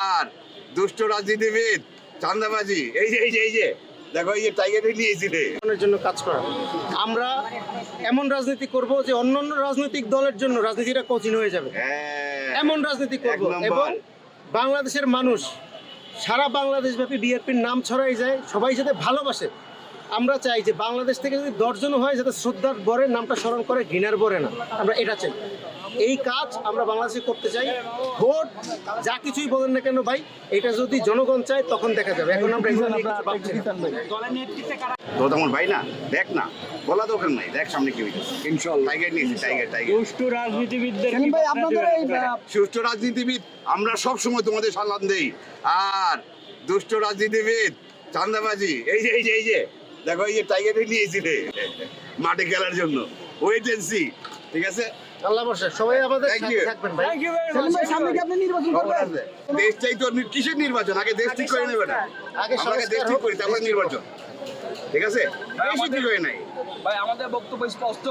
আর দুষ্ট রাজনীতিবিদ চাঁদাবাজি এই যে দেখো এই যে টাইগারে নিয়েছি রে জন্য কাজ করা। আমরা এমন রাজনীতি করব যে অন্যান্য রাজনৈতিক দলের জন্য রাজনীতিটা কঠিন হয়ে যাবে, এমন রাজনীতি করব এবং বাংলাদেশের মানুষ সারা বাংলাদেশ ব্যাপী বিএনপির নাম ছড়াই যায়, সবাই যাতে ভালোবাসে। আমরা চাই যে বাংলাদেশ থেকে যদি 10 জন হয় যাতে শ্রদ্ধার বরে নামটা স্মরণ করে, ঘৃণার বরে না। আমরা এটা চাই, এই কাজ আমরা বাংলাদেশে করতে চাই। ভোট যা কিছুই বলেন না কেন ভাই, এটা যদি জনগণ চায় তখন দেখা যাবে। এখন আমরা তো তোমার ভাই না, দেখ না, বলা দরকার নাই, দেখ সামনে কি হইতেছে। ইনশাআল্লাহ টাইগার নিয়েছি, টাইগার দুষ্ট রাজনীতিবিদদের ভাই আপনাদের এই সুষ্ঠু রাজনীতিবিদ আমরা সব সময় তোমাদের সম্মান দেই। আর দুষ্ট রাজনীতিবিদ চাঁদাবাজি এই যে দেখো এই যে টাইগারে নিয়েছি রে মাঠে খেলার জন্য, ওয়েট এন্ড সি। ঠিক আছে, আল্লাহ ভরসা, সবাই আমাদের Thank সাথে you. থাকবেন ভাই। সেলিম ভাই সামনে কি আপনি নির্বাচন খবর করবেন? আছে। দেশ চাই তো কিসের নির্বাচন, আগে দেশ ঠিক করে নেবে না, আগে আমরা আগে দেশ সংস্কার ঠিক হোক। করি তারপর নির্বাচন। ঠিক আছে, দেশই ঠিক হয়ে নাই। ভাই আমাদের বক্তব্য স্পষ্ট।